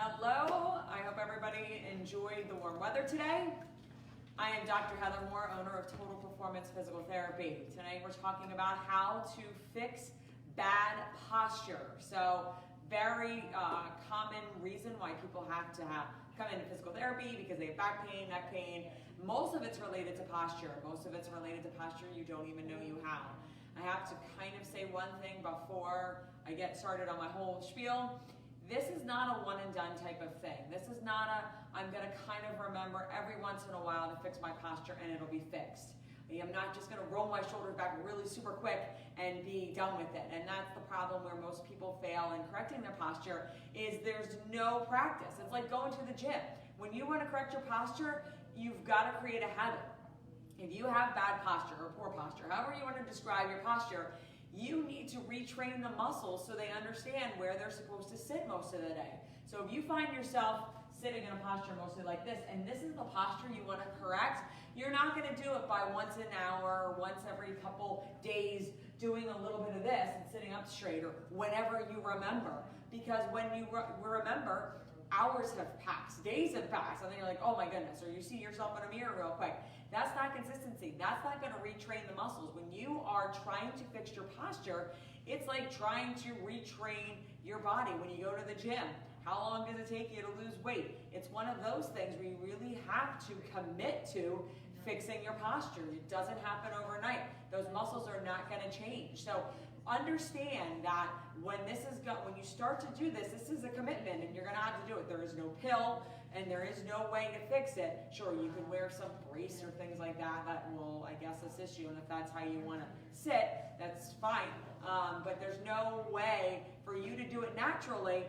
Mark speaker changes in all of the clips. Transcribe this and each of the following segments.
Speaker 1: Hello, I hope everybody enjoyed the warm weather today. I am Dr. Heather Moore, owner of Total Performance Physical Therapy. Today we're talking about how to fix bad posture. So very common reason why people have to come into physical therapy because they have back pain, neck pain. Most of it's related to posture. Most of it's related to posture you don't even know you have. I have to kind of say one thing before I get started on my whole spiel. This is not a one and done type of thing. This is not I'm gonna kind of remember every once in a while to fix my posture and it'll be fixed. I'm not just gonna roll my shoulders back really super quick and be done with it. And that's the problem where most people fail in correcting their posture is there's no practice. It's like going to the gym. When you wanna correct your posture, you've gotta create a habit. If you have bad posture or poor posture, however you wanna describe your posture, you need to retrain the muscles so they understand where they're supposed to sit most of the day. So if you find yourself sitting in a posture mostly like this, and this is the posture you want to correct, you're not going to do it by once an hour or once every couple days doing a little bit of this and sitting up straight or whenever you remember. Because when you remember, hours have passed, days have passed, and then you're like, oh my goodness, or you see yourself in a mirror real quick. That's not consistency. That's not going to retrain the muscles. When you are trying to fix your posture, it's like trying to retrain your body when you go to the gym. How long does it take you to lose weight? It's one of those things where you really have to commit to fixing your posture. It doesn't happen overnight. Those muscles are not going to change. So understand that when you start to do this, this is a commitment and you're going to have to do it. There is no pill and there is no way to fix it. Sure, you can wear some brace or things like that that will, I guess, assist you. And if that's how you want to sit, that's fine. But there's no way for you to do it naturally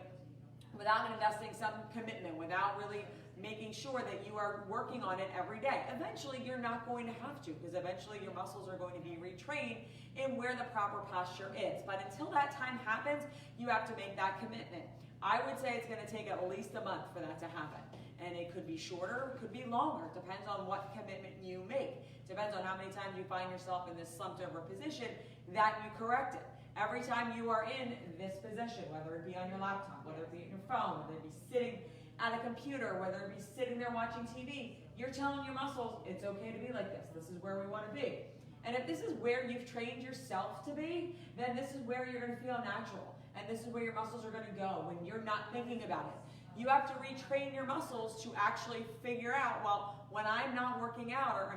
Speaker 1: without investing some commitment, without really making sure that you are working on it every day. Eventually, you're not going to have to because eventually your muscles are going to be retrained in where the proper posture is. But until that time happens, you have to make that commitment. I would say it's going to take at least a month for that to happen. And it could be shorter, it could be longer. It depends on what commitment you make. It depends on how many times you find yourself in this slumped over position that you correct it. Every time you are in this position, whether it be on your laptop, whether it be on your phone, whether it be sitting at a computer, whether it be sitting there watching TV, you're telling your muscles, it's okay to be like this. This is where we want to be. And if this is where you've trained yourself to be, then this is where you're going to feel natural. And this is where your muscles are going to go when you're not thinking about it. You have to retrain your muscles to actually figure out, well, when I'm not working out, or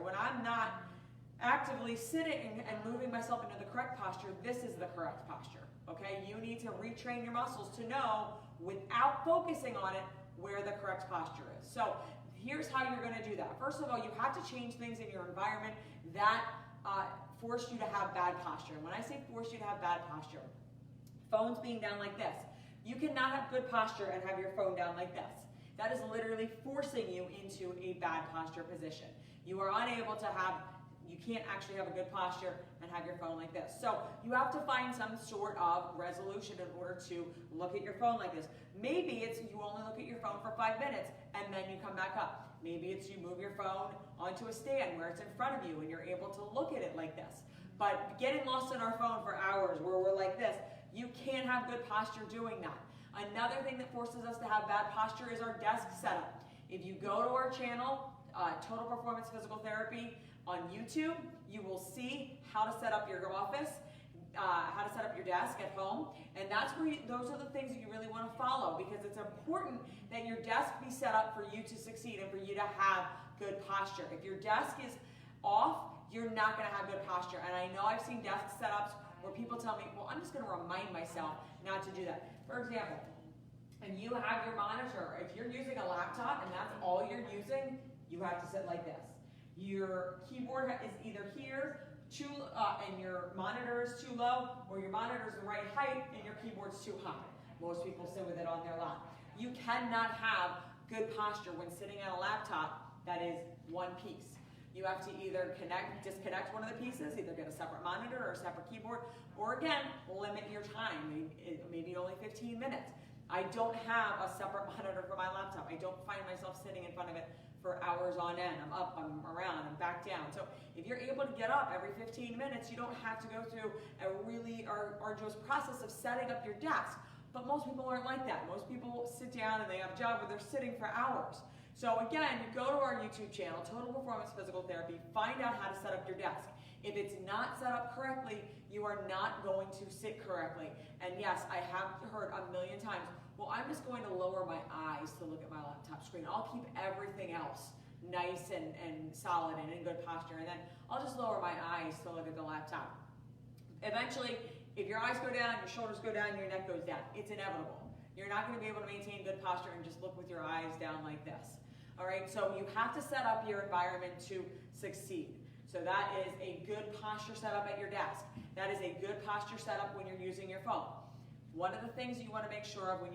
Speaker 1: when I'm not actively sitting and moving myself into the correct posture, this is the correct posture, okay? You need to retrain your muscles to know, without focusing on it, where the correct posture is. So here's how you're gonna do that. First of all, you have to change things in your environment that force you to have bad posture. And when I say force you to have bad posture, phones being down like this, you cannot have good posture and have your phone down like this. That is literally forcing you into a bad posture position. You are unable to you can't actually have a good posture and have your phone like this. So you have to find some sort of resolution in order to look at your phone like this. Maybe it's you only look at your phone for 5 minutes and then you come back up. Maybe it's you move your phone onto a stand where it's in front of you and you're able to look at it like this. But getting lost in our phone for hours where we're like this, you can't have good posture doing that. Another thing that forces us to have bad posture is our desk setup. If you go to our channel, Total Performance Physical Therapy on YouTube, you will see how to set up your office, how to set up your desk at home, and that's where those are the things that you really want to follow because it's important that your desk be set up for you to succeed and for you to have good posture. If your desk is off, you're not going to have good posture. And I know I've seen desk setups where people tell me, well, I'm just going to remind myself not to do that. For example, and you have your monitor. If you're using a laptop and that's all you're using, you have to sit like this. Your keyboard is either here, and your monitor is too low, or your monitor is the right height and your keyboard's too high. Most people sit with it on their lap. You cannot have good posture when sitting at a laptop that is one piece. You have to either disconnect one of the pieces, either get a separate monitor or a separate keyboard, or again, limit your time, maybe only 15 minutes. I don't have a separate monitor for my laptop. I don't find myself sitting in front of it for hours on end. I'm up, I'm around, I'm back down. So if you're able to get up every 15 minutes, you don't have to go through a really arduous process of setting up your desk. But most people aren't like that. Most people sit down and they have a job where they're sitting for hours. So again, you go to our YouTube channel, Total Performance Physical Therapy, find out how to set up your desk. If it's not set up correctly, you are not going to sit correctly. And yes, I have heard a million times, well, I'm just going to lower my eyes to look at my laptop screen. I'll keep everything else nice and solid and in good posture, and then I'll just lower my eyes to look at the laptop. Eventually, if your eyes go down, your shoulders go down, your neck goes down. It's inevitable. You're not going to be able to maintain good posture and just look with your eyes down like this. All right, so you have to set up your environment to succeed. So that is a good posture setup at your desk. That is a good posture setup when you're using your phone. One of the things you want to make sure of when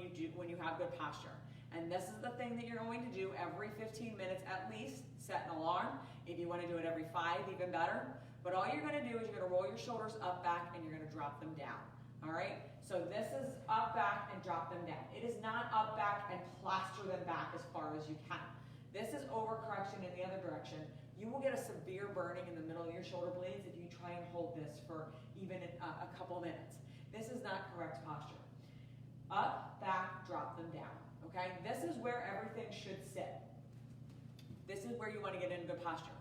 Speaker 1: you have good posture, and this is the thing that you're going to do every 15 minutes at least, set an alarm. If you want to do it every 5, even better. But all you're going to do is you're going to roll your shoulders up, back, and you're going to drop them down. All right? So this is up, back, and drop them down. It is not up, back, and plaster them back as far as you can. This is overcorrection in the other direction. You will get a severe burning in the middle of your shoulder blades if you try and hold this for even a couple minutes. This is not correct posture. Up, back, drop them down. Okay? This is where everything should sit. This is where you want to get into good posture.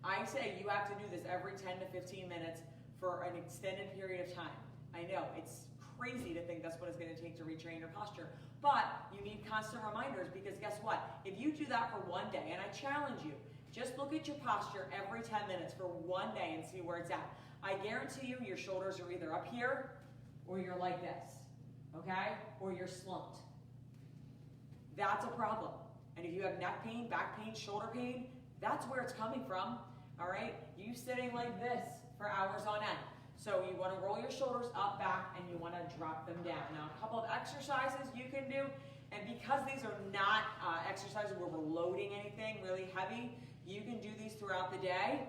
Speaker 1: I say you have to do this every 10 to 15 minutes for an extended period of time. I know, it's crazy to think that's what it's going to take to retrain your posture, but you need constant reminders because guess what? If you do that for one day, and I challenge you, just look at your posture every 10 minutes for one day and see where it's at. I guarantee you your shoulders are either up here or you're like this, okay? Or you're slumped. That's a problem. And if you have neck pain, back pain, shoulder pain, that's where it's coming from, all right? You sitting like this for hours on end. So you want to roll your shoulders up, back, and you want to drop them down. Now, a couple of exercises you can do, and because these are not exercises where we're loading anything really heavy, you can do these throughout the day.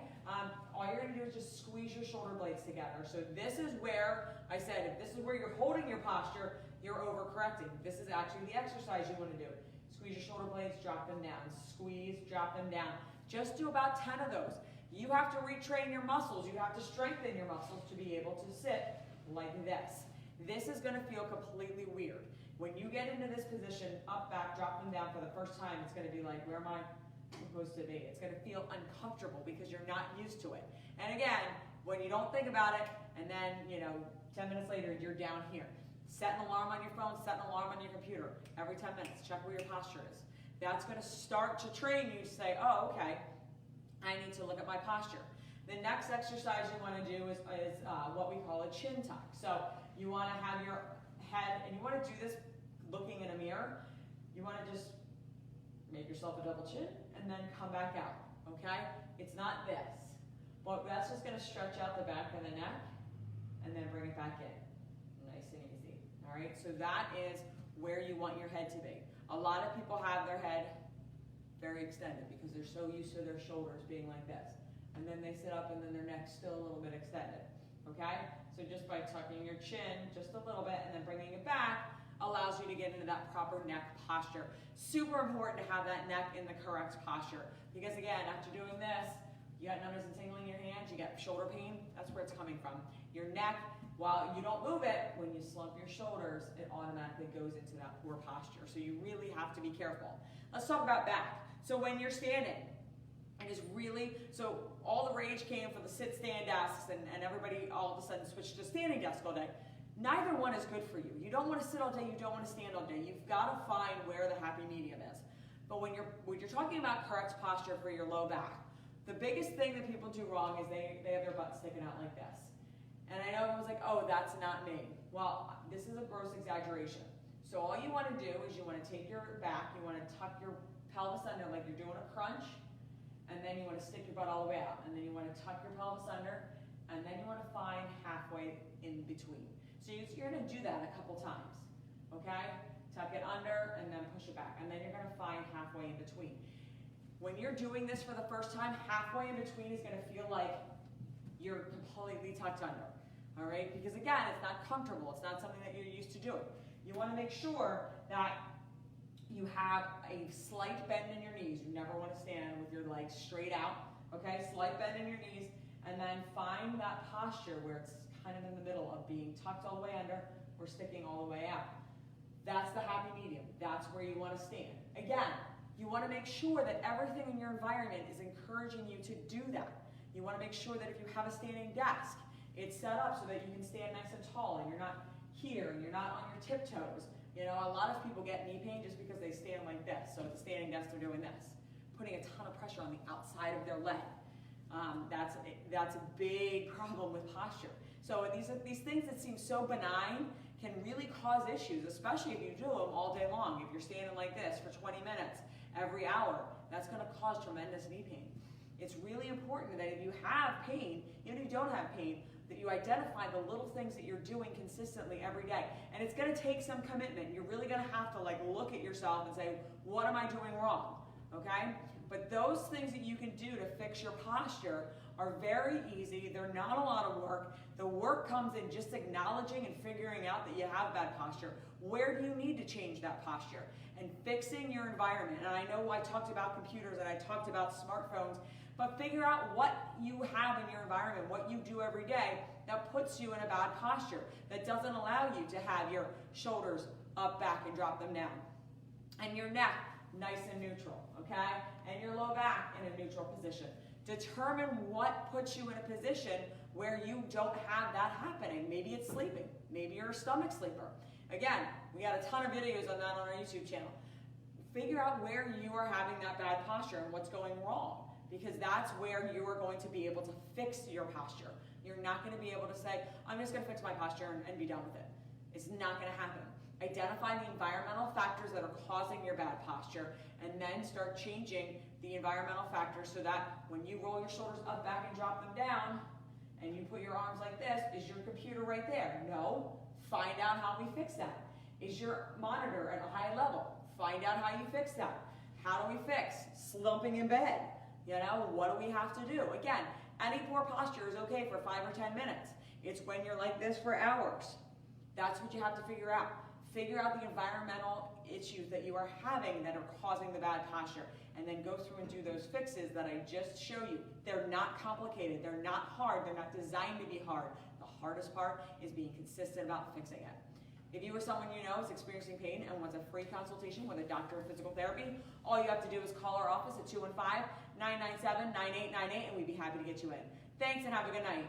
Speaker 1: All you're going to do is just squeeze your shoulder blades together. So this is where, I said, if this is where you're holding your posture, you're overcorrecting. This is actually the exercise you want to do. Squeeze your shoulder blades, drop them down. Squeeze, drop them down. Just do about 10 of those. You have to retrain your muscles. You have to strengthen your muscles to be able to sit like this. This is going to feel completely weird. When you get into this position, up, back, drop them down for the first time, it's going to be like, where am I supposed to be? It's going to feel uncomfortable because you're not used to it. And again, when you don't think about it, and then, 10 minutes later, you're down here. Set an alarm on your phone, set an alarm on your computer. Every 10 minutes, check where your posture is. That's going to start to train you to say, oh, okay, I need to look at my posture. The next exercise you want to do is what we call a chin tuck. So you want to have your head, and you want to do this looking in a mirror. You want to just make yourself a double chin and then come back out, okay? It's not this, but that's just going to stretch out the back of the neck and then bring it back in. Nice and easy, all right? So that is where you want your head to be. A lot of people have their head very extended because they're so used to their shoulders being like this. And then they sit up and then their neck's still a little bit extended, okay? So just by tucking your chin just a little bit and then bringing it back allows you to get into that proper neck posture. Super important to have that neck in the correct posture because again, after doing this, you got numbness and tingling in your hands, you got shoulder pain, that's where it's coming from. Your neck, while you don't move it, when you slump your shoulders, it automatically goes into that poor posture. So you really have to be careful. Let's talk about back. So when you're standing, it is really, so all the rage came for the sit-stand desks and everybody all of a sudden switched to standing desk all day. Neither one is good for you. You don't want to sit all day, you don't want to stand all day. You've got to find where the happy medium is. But when you're talking about correct posture for your low back, the biggest thing that people do wrong is they have their butt sticking out like this. And I know everyone's like, oh, that's not me. Well, this is a gross exaggeration. So all you want to do is you want to take your back, you want to tuck your pelvis under like you're doing a crunch, and then you want to stick your butt all the way out. And then you want to tuck your pelvis under, and then you want to find halfway in between. So you're going to do that a couple times, okay? Tuck it under, and then push it back. And then you're going to find halfway in between. When you're doing this for the first time, halfway in between is going to feel like you're completely tucked under, all right? Because again, it's not comfortable. It's not something that you're used to doing. You want to make sure that you have a slight bend in your knees. You never want to stand with your legs straight out, okay? Slight bend in your knees, and then find that posture where it's kind of in the middle of being tucked all the way under or sticking all the way out. That's the happy medium. That's where you want to stand. Again, you want to make sure that everything in your environment is encouraging you to do that. You want to make sure that if you have a standing desk, it's set up so that you can stand nice and tall and you're not here and you're not on your tiptoes. You know, a lot of people get knee pain just because they stand like this. So at the standing desk, they're doing this, putting a ton of pressure on the outside of their leg. That's a big problem with posture. So these things that seem so benign can really cause issues, especially if you do them all day long. If you're standing like this for 20 minutes every hour, that's going to cause tremendous knee pain. It's really important that if you have pain, even if you don't have pain, that you identify the little things that you're doing consistently every day. And it's going to take some commitment. You're really going to have to look at yourself and say, what am I doing wrong? Okay? But those things that you can do to fix your posture are very easy. They're not a lot of work. The work comes in just acknowledging and figuring out that you have bad posture. Where do you need to change that posture? And fixing your environment. And I know I talked about computers and I talked about smartphones, but figure out what you have in your environment, what you do every day that puts you in a bad posture, that doesn't allow you to have your shoulders up, back, and drop them down. And your neck nice and neutral, okay? And your low back in a neutral position. Determine what puts you in a position where you don't have that happening. Maybe it's sleeping. Maybe you're a stomach sleeper. Again, we got a ton of videos on that on our YouTube channel. Figure out where you are having that bad posture and what's going wrong, because that's where you are going to be able to fix your posture. You're not going to be able to say, I'm just going to fix my posture and be done with it. It's not going to happen. Identify the environmental factors that are causing your bad posture, and then start changing the environmental factors so that when you roll your shoulders up, back, and drop them down, and you put your arms like this, is your computer right there? No. Find out how we fix that. Is your monitor at a high level? Find out how you fix that. How do we fix slumping in bed? You know, what do we have to do? Again, any poor posture is okay for 5 or 10 minutes. It's when you're like this for hours. That's what you have to figure out. Figure out the environmental issues that you are having that are causing the bad posture, and then go through and do those fixes that I just show you. They're not complicated. They're not hard. They're not designed to be hard. The hardest part is being consistent about fixing it. If you or someone you know is experiencing pain and wants a free consultation with a doctor of physical therapy, all you have to do is call our office at 215-997-9898, and we'd be happy to get you in. Thanks, and have a good night.